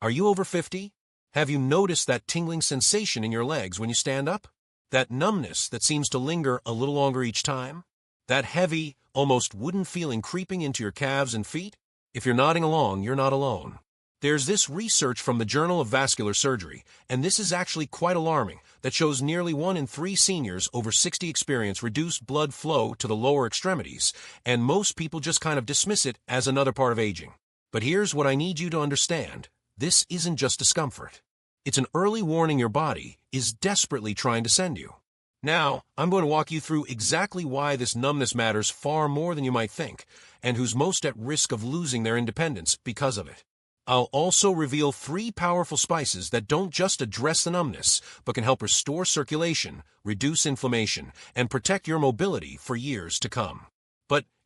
Are you over 50? Have you noticed that tingling sensation in your legs when you stand up? That numbness that seems to linger a little longer each time? That heavy, almost wooden feeling creeping into your calves and feet? If you're nodding along, you're not alone. There's this research from the Journal of Vascular Surgery, and this is actually quite alarming, that shows nearly 1 in 3 seniors over 60 experience reduced blood flow to the lower extremities, and most people just kind of dismiss it as another part of aging. But here's what I need you to understand. This isn't just discomfort. It's an early warning your body is desperately trying to send you. Now, I'm going to walk you through exactly why this numbness matters far more than you might think, and who's most at risk of losing their independence because of it. I'll also reveal 3 powerful spices that don't just address the numbness, but can help restore circulation, reduce inflammation, and protect your mobility for years to come.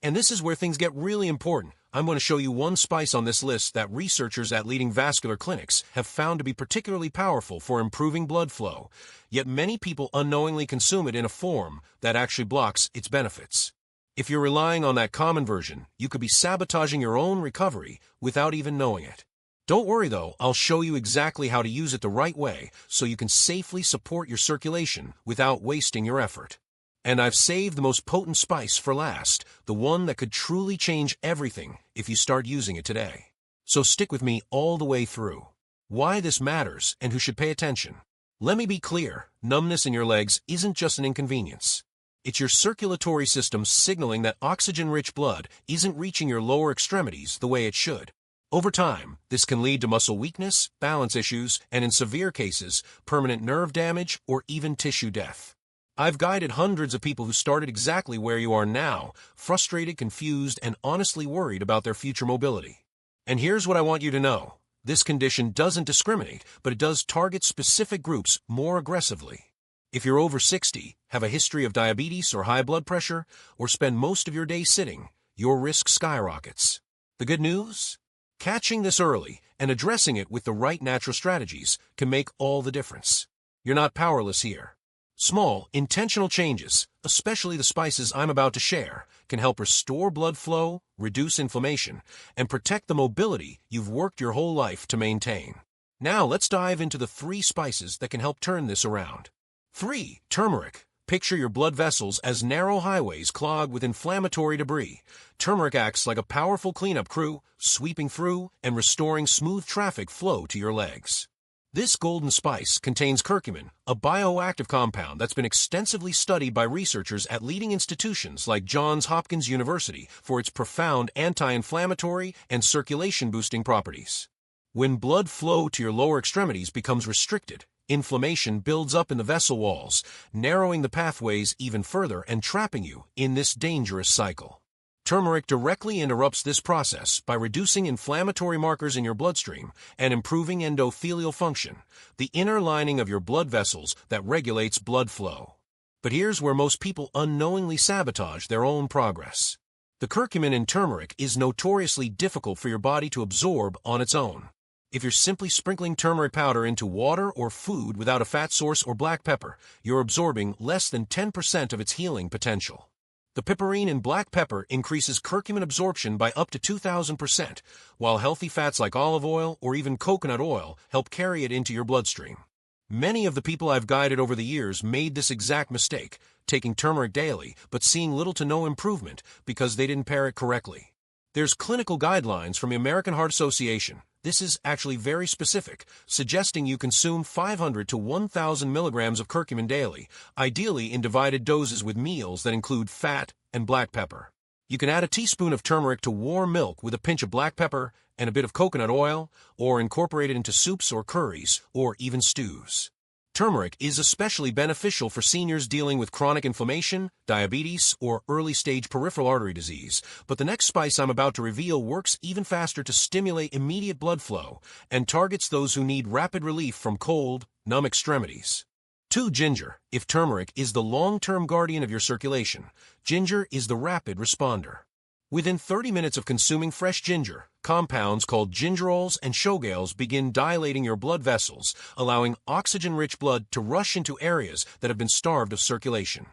And this is where things get really important, I'm going to show you one spice on this list that researchers at leading vascular clinics have found to be particularly powerful for improving blood flow, yet many people unknowingly consume it in a form that actually blocks its benefits. If you're relying on that common version, you could be sabotaging your own recovery without even knowing it. Don't worry though, I'll show you exactly how to use it the right way so you can safely support your circulation without wasting your effort. And I've saved the most potent spice for last, the one that could truly change everything if you start using it today. So stick with me all the way through. Why this matters and who should pay attention. Let me be clear, numbness in your legs isn't just an inconvenience. It's your circulatory system signaling that oxygen-rich blood isn't reaching your lower extremities the way it should. Over time, this can lead to muscle weakness, balance issues, and in severe cases, permanent nerve damage or even tissue death. I've guided hundreds of people who started exactly where you are now, frustrated, confused, and honestly worried about their future mobility. And here's what I want you to know. This condition doesn't discriminate, but it does target specific groups more aggressively. If you're over 60, have a history of diabetes or high blood pressure, or spend most of your day sitting, your risk skyrockets. The good news? Catching this early and addressing it with the right natural strategies can make all the difference. You're not powerless here. Small, intentional changes, especially the spices I'm about to share, can help restore blood flow, reduce inflammation, and protect the mobility you've worked your whole life to maintain. Now let's dive into the 3 spices that can help turn this around. 3. Turmeric. Picture your blood vessels as narrow highways clogged with inflammatory debris. Turmeric acts like a powerful cleanup crew, sweeping through and restoring smooth traffic flow to your legs. This golden spice contains curcumin, a bioactive compound that's been extensively studied by researchers at leading institutions like Johns Hopkins University for its profound anti-inflammatory and circulation-boosting properties. When blood flow to your lower extremities becomes restricted, inflammation builds up in the vessel walls, narrowing the pathways even further and trapping you in this dangerous cycle. Turmeric directly interrupts this process by reducing inflammatory markers in your bloodstream and improving endothelial function, the inner lining of your blood vessels that regulates blood flow. But here's where most people unknowingly sabotage their own progress. The curcumin in turmeric is notoriously difficult for your body to absorb on its own. If you're simply sprinkling turmeric powder into water or food without a fat source or black pepper, you're absorbing less than 10% of its healing potential. The piperine in black pepper increases curcumin absorption by up to 2,000%, while healthy fats like olive oil or even coconut oil help carry it into your bloodstream. Many of the people I've guided over the years made this exact mistake, taking turmeric daily but seeing little to no improvement because they didn't pair it correctly. There's clinical guidelines from the American Heart Association. This is actually very specific, suggesting you consume 500 to 1,000 milligrams of curcumin daily, ideally in divided doses with meals that include fat and black pepper. You can add a teaspoon of turmeric to warm milk with a pinch of black pepper and a bit of coconut oil, or incorporate it into soups or curries, or even stews. Turmeric is especially beneficial for seniors dealing with chronic inflammation, diabetes, or early-stage peripheral artery disease, but the next spice I'm about to reveal works even faster to stimulate immediate blood flow and targets those who need rapid relief from cold, numb extremities. 2. Ginger. If turmeric is the long-term guardian of your circulation, ginger is the rapid responder. Within 30 minutes of consuming fresh ginger, compounds called gingerols and shogales begin dilating your blood vessels, allowing oxygen-rich blood to rush into areas that have been starved of circulation.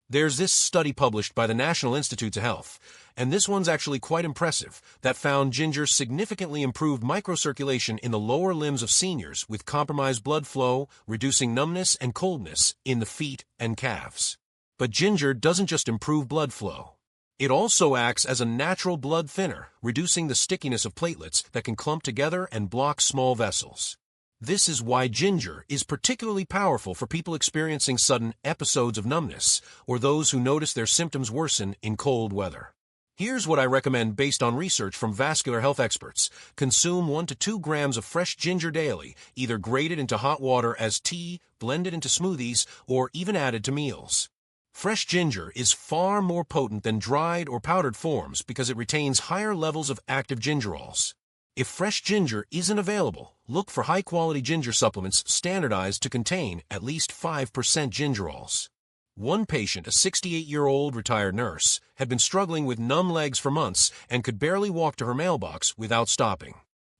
There's this study published by the National Institutes of Health, and this one's actually quite impressive, that found ginger significantly improved microcirculation in the lower limbs of seniors with compromised blood flow, reducing numbness and coldness in the feet and calves. But ginger doesn't just improve blood flow. It also acts as a natural blood thinner, reducing the stickiness of platelets that can clump together and block small vessels. This is why ginger is particularly powerful for people experiencing sudden episodes of numbness, or those who notice their symptoms worsen in cold weather. Here's what I recommend based on research from vascular health experts. Consume 1 to 2 grams of fresh ginger daily, either grated into hot water as tea, blended into smoothies, or even added to meals. Fresh ginger is far more potent than dried or powdered forms because it retains higher levels of active gingerols. If fresh ginger isn't available, look for high-quality ginger supplements standardized to contain at least 5% gingerols. One patient, a 68-year-old retired nurse, had been struggling with numb legs for months and could barely walk to her mailbox without stopping.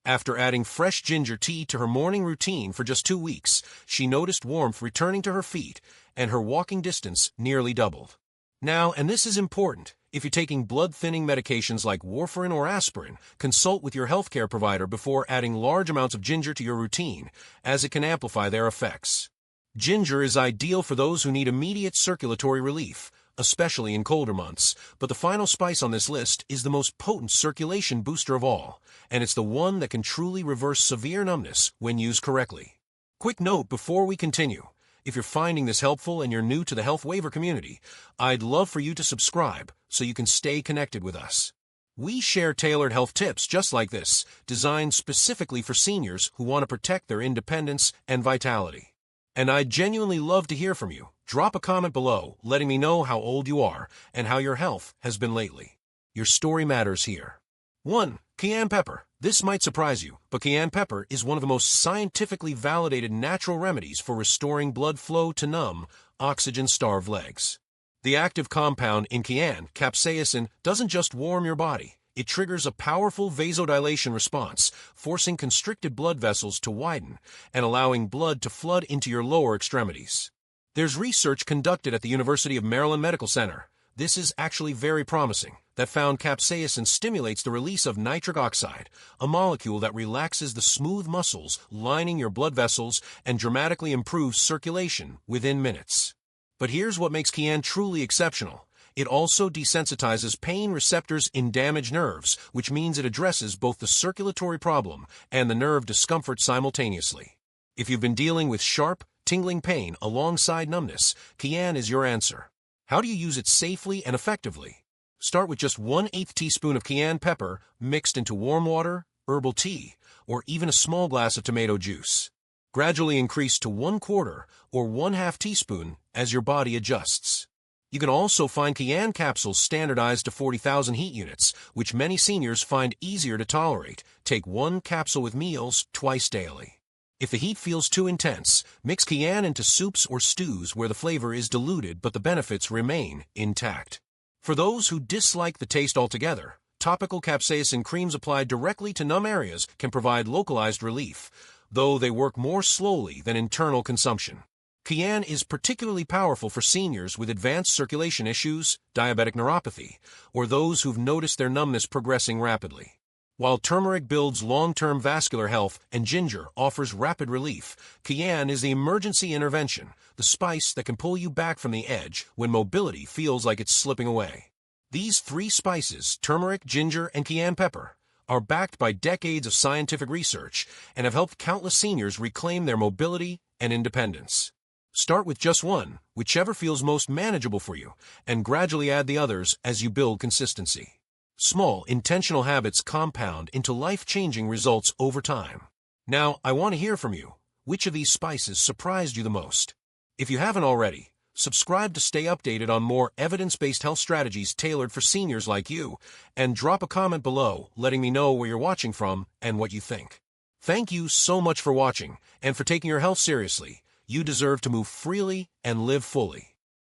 After adding fresh ginger tea to her morning routine for just 2 weeks, she noticed warmth returning to her feet, and her walking distance nearly doubled. Now, and this is important, if you're taking blood-thinning medications like warfarin or aspirin, consult with your healthcare provider before adding large amounts of ginger to your routine, as it can amplify their effects. Ginger is ideal for those who need immediate circulatory relief, especially in colder months, but the final spice on this list is the most potent circulation booster of all, and it's the one that can truly reverse severe numbness when used correctly. Quick note before we continue. If you're finding this helpful and you're new to the Health Waiver community, I'd love for you to subscribe so you can stay connected with us. We share tailored health tips just like this, designed specifically for seniors who want to protect their independence and vitality. And I'd genuinely love to hear from you. Drop a comment below, letting me know how old you are and how your health has been lately. Your story matters here. 1. Cayenne pepper. This might surprise you, but cayenne pepper is one of the most scientifically validated natural remedies for restoring blood flow to numb, oxygen-starved legs. The active compound in cayenne, capsaicin, doesn't just warm your body. It triggers a powerful vasodilation response, forcing constricted blood vessels to widen and allowing blood to flood into your lower extremities. There's research conducted at the University of Maryland Medical Center. This is actually very promising, that found capsaicin stimulates the release of nitric oxide, a molecule that relaxes the smooth muscles lining your blood vessels and dramatically improves circulation within minutes. But here's what makes cayenne truly exceptional. It also desensitizes pain receptors in damaged nerves, which means it addresses both the circulatory problem and the nerve discomfort simultaneously. If you've been dealing with sharp, tingling pain alongside numbness, cayenne is your answer. How do you use it safely and effectively? Start with just 1/8 teaspoon of cayenne pepper mixed into warm water, herbal tea, or even a small glass of tomato juice. Gradually increase to 1/4 or 1/2 teaspoon as your body adjusts. You can also find cayenne capsules standardized to 40,000 heat units, which many seniors find easier to tolerate. Take 1 capsule with meals twice daily. If the heat feels too intense, mix cayenne into soups or stews where the flavor is diluted but the benefits remain intact. For those who dislike the taste altogether, topical capsaicin creams applied directly to numb areas can provide localized relief, though they work more slowly than internal consumption. Cayenne is particularly powerful for seniors with advanced circulation issues, diabetic neuropathy, or those who've noticed their numbness progressing rapidly. While turmeric builds long-term vascular health and ginger offers rapid relief, cayenne is the emergency intervention, the spice that can pull you back from the edge when mobility feels like it's slipping away. These 3 spices, turmeric, ginger, and cayenne pepper, are backed by decades of scientific research and have helped countless seniors reclaim their mobility and independence. Start with just 1, whichever feels most manageable for you, and gradually add the others as you build consistency. Small, intentional habits compound into life-changing results over time. Now, I want to hear from you. Which of these spices surprised you the most? If you haven't already, subscribe to stay updated on more evidence-based health strategies tailored for seniors like you, and drop a comment below letting me know where you're watching from and what you think. Thank you so much for watching and for taking your health seriously. You deserve to move freely and live fully.